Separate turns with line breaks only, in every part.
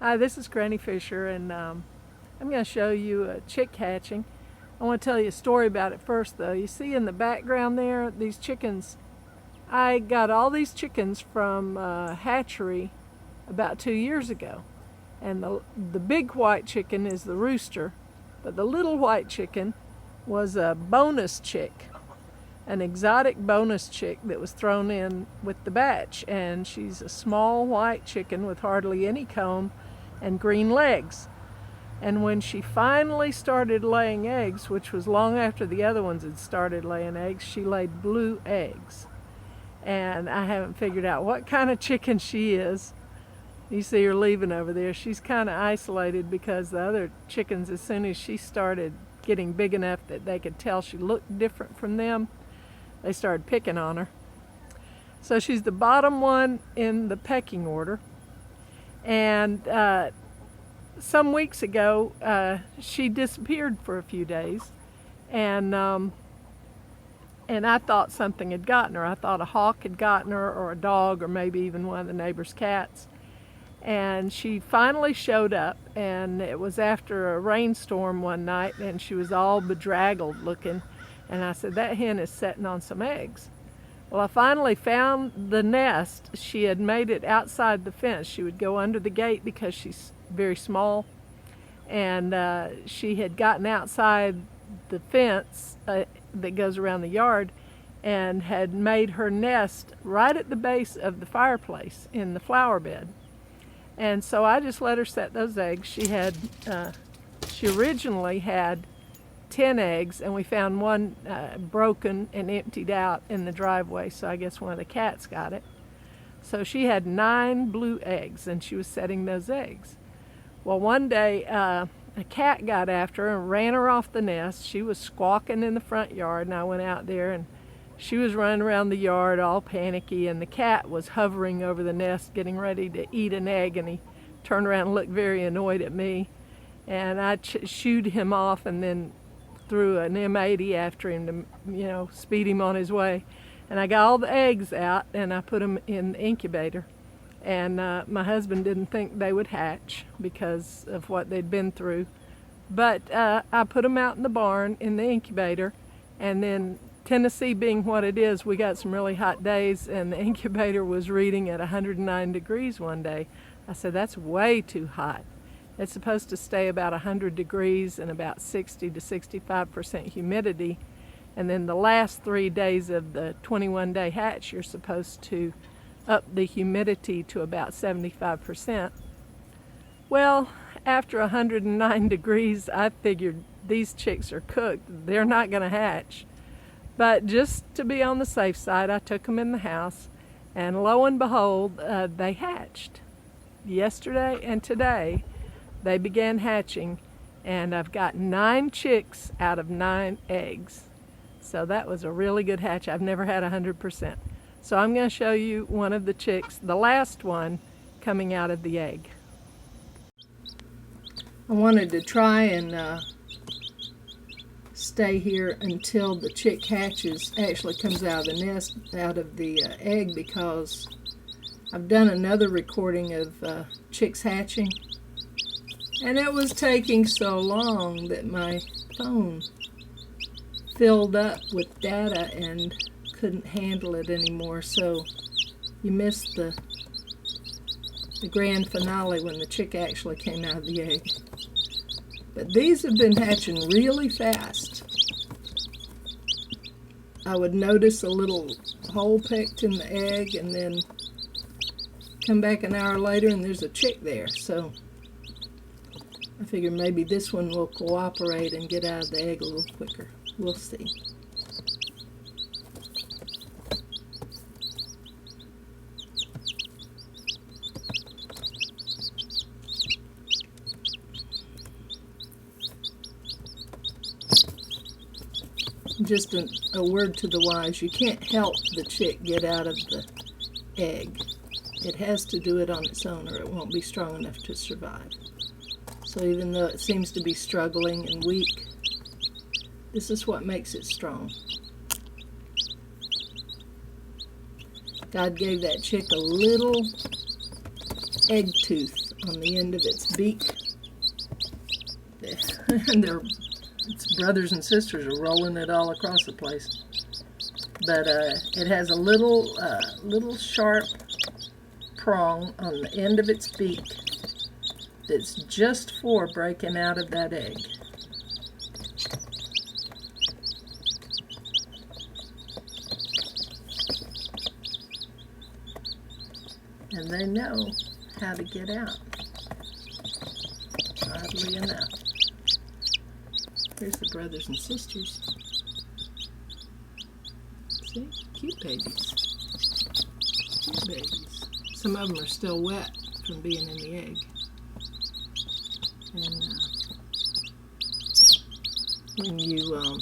Hi, this is Granny Fisher, and I'm going to show you a chick hatching. I want to tell you a story about it first, though. You see in the background there, these chickens. I got all these chickens from a hatchery about 2 years ago. And the big white chicken is the rooster, but the little white chicken was a bonus chick, an exotic bonus chick that was thrown in with the batch. And she's a small white chicken with hardly any comb and green legs. And when she finally started laying eggs, which was long after the other ones had started laying eggs, she laid blue eggs. And I haven't figured out what kind of chicken she is. You see her leaving over there. She's kind of isolated because the other chickens, as soon as she started getting big enough that they could tell she looked different from them, they started picking on her. So she's the bottom one in the pecking order. And some weeks ago, she disappeared for a few days, and I thought something had gotten her. I thought a hawk had gotten her, or a dog, or maybe even one of the neighbor's cats. And she finally showed up, and it was after a rainstorm one night, and she was all bedraggled looking. And I said, that hen is sitting on some eggs. Well, I finally found the nest. She had made it outside the fence. She would go under the gate because she's very small. And she had gotten outside the fence that goes around the yard and had made her nest right at the base of the fireplace in the flower bed. And so I just let her set those eggs. She originally had 10 eggs, and we found one broken and emptied out in the driveway, so I guess one of the cats got it. So she had 9 blue eggs, and she was setting those eggs. Well, one day a cat got after her and ran her off the nest. She was squawking in the front yard, and I went out there, and she was running around the yard all panicky, and the cat was hovering over the nest getting ready to eat an egg, and he turned around and looked very annoyed at me. And I shooed him off and then threw an M80 after him to, speed him on his way. And I got all the eggs out and I put them in the incubator. And my husband didn't think they would hatch because of what they'd been through. But I put them out in the barn in the incubator, and then Tennessee being what it is, we got some really hot days, and the incubator was reading at 109 degrees one day. I said, that's way too hot. It's supposed to stay about 100 degrees and about 60 to 65% humidity. And then the last 3 days of the 21-day hatch, you're supposed to up the humidity to about 75%. Well, after 109 degrees, I figured these chicks are cooked. They're not going to hatch. But just to be on the safe side, I took them in the house, and lo and behold, they hatched. Yesterday and today, they began hatching, and I've got 9 chicks out of 9 eggs. So that was a really good hatch. I've never had 100%. So I'm going to show you one of the chicks, the last one, coming out of the egg. I wanted to try and stay here until the chick hatches, actually comes out of the nest, out of the egg, because I've done another recording of chicks hatching, and it was taking so long that my phone filled up with data and couldn't handle it anymore, so you missed the grand finale when the chick actually came out of the egg. But these have been hatching really fast. I would notice a little hole pecked in the egg and then come back an hour later and there's a chick there. So I figured maybe this one will cooperate and get out of the egg a little quicker. We'll see. Just a word to the wise, you can't help the chick get out of the egg. It has to do it on its own, or it won't be strong enough to survive. So even though it seems to be struggling and weak, this is what makes it strong. God gave that chick a little egg tooth on the end of its beak. And its brothers and sisters are rolling it all across the place. But it has a little sharp prong on the end of its beak that's just for breaking out of that egg. And they know how to get out, oddly enough. Here's the brothers and sisters. See? Cute babies. Cute babies. Some of them are still wet from being in the egg. And when you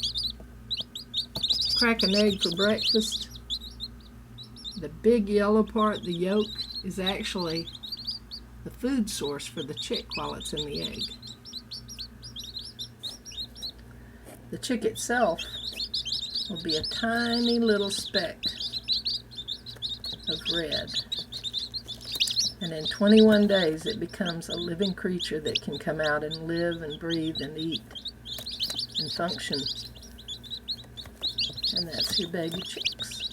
crack an egg for breakfast, the big yellow part, the yolk, is actually the food source for the chick while it's in the egg. The chick itself will be a tiny little speck of red. And in 21 days it becomes a living creature that can come out and live and breathe and eat and function. And that's your baby chicks.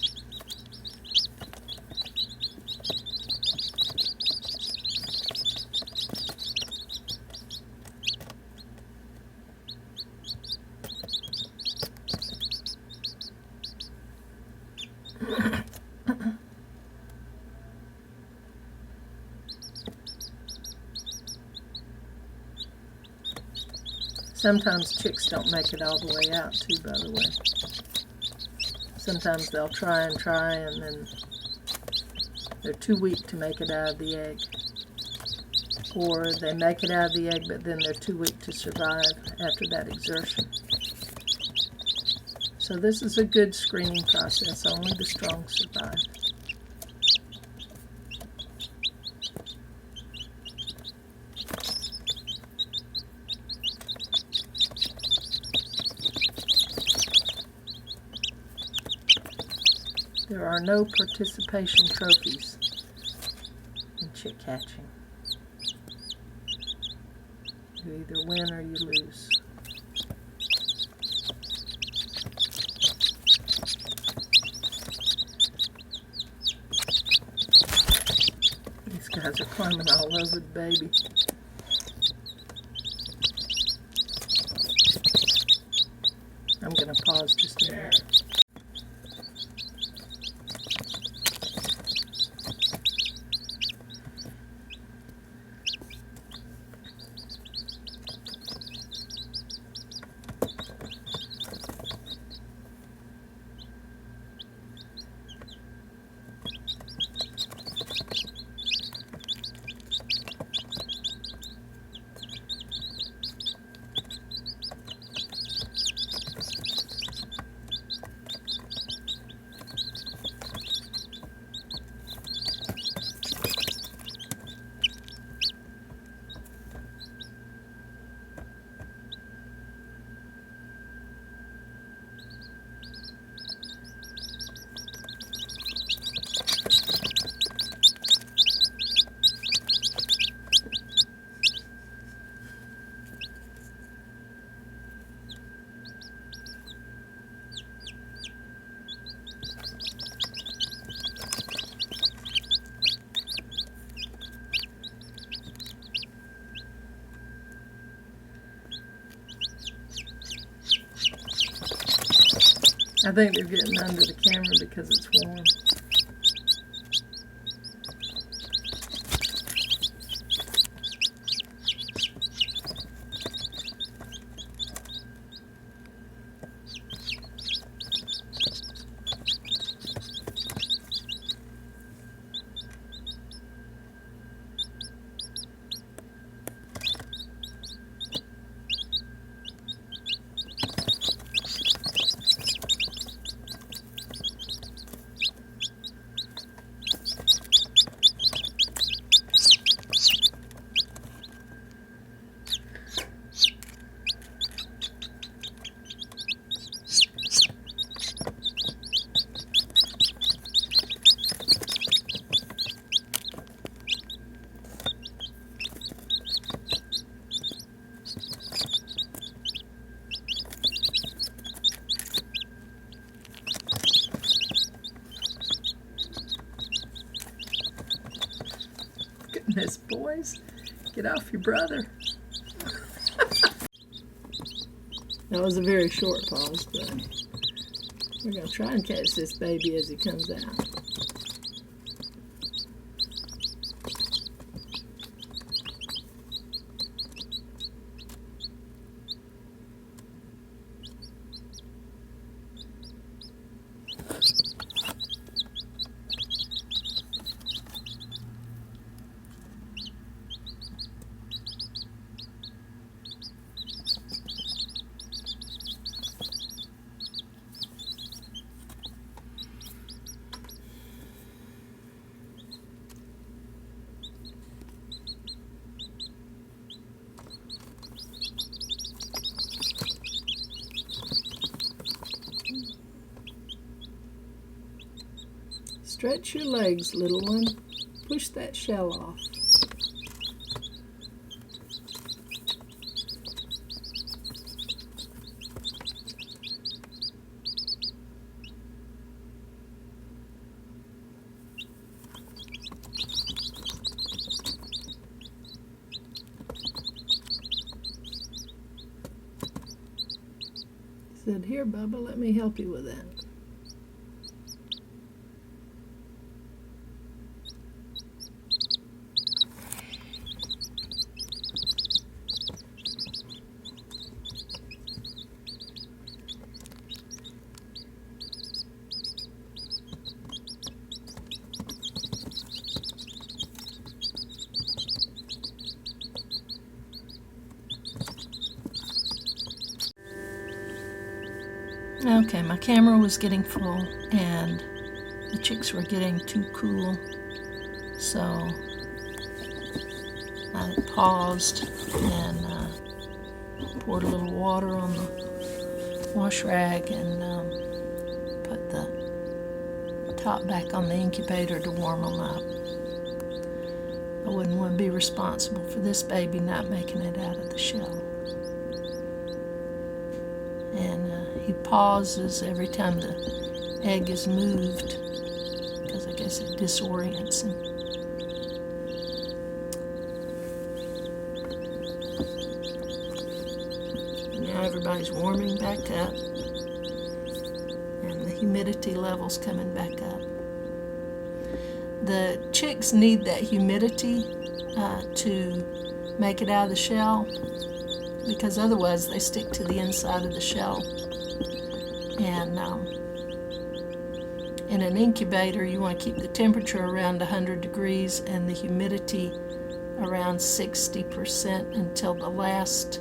Sometimes chicks don't make it all the way out too, by the way. Sometimes they'll try and then they're too weak to make it out of the egg. Or they make it out of the egg, but then they're too weak to survive after that exertion. So this is a good screening process. Only the strong survive. There are no participation trophies in chick hatching. You either win or you lose. These guys are climbing all over the baby. I'm going to pause just a minute. I think they're getting under the camera because it's warm. Get off your brother. That was a very short pause, but we're going to try and catch this baby as he comes out. Stretch your legs, little one. Push that shell off. He said, "Here, Bubba, let me help you with that." Okay, my camera was getting full and the chicks were getting too cool, so I paused and poured a little water on the wash rag and put the top back on the incubator to warm them up. I wouldn't want to be responsible for this baby not making it out of the shell. And he pauses every time the egg is moved because I guess it disorients him. Now everybody's warming back up and the humidity level's coming back up. The chicks need that humidity to make it out of the shell, because otherwise they stick to the inside of the shell. And in an incubator, you want to keep the temperature around 100 degrees and the humidity around 60% until the last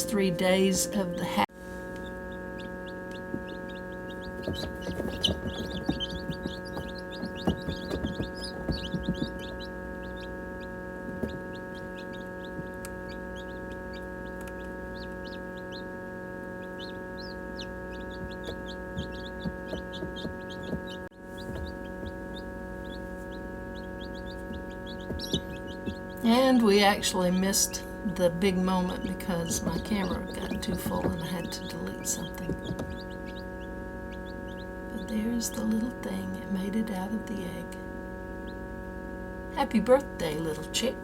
3 days of the hatch. And we actually missed the big moment because my camera got too full and I had to delete something. But there's the little thing. It made it out of the egg. Happy birthday, little chick.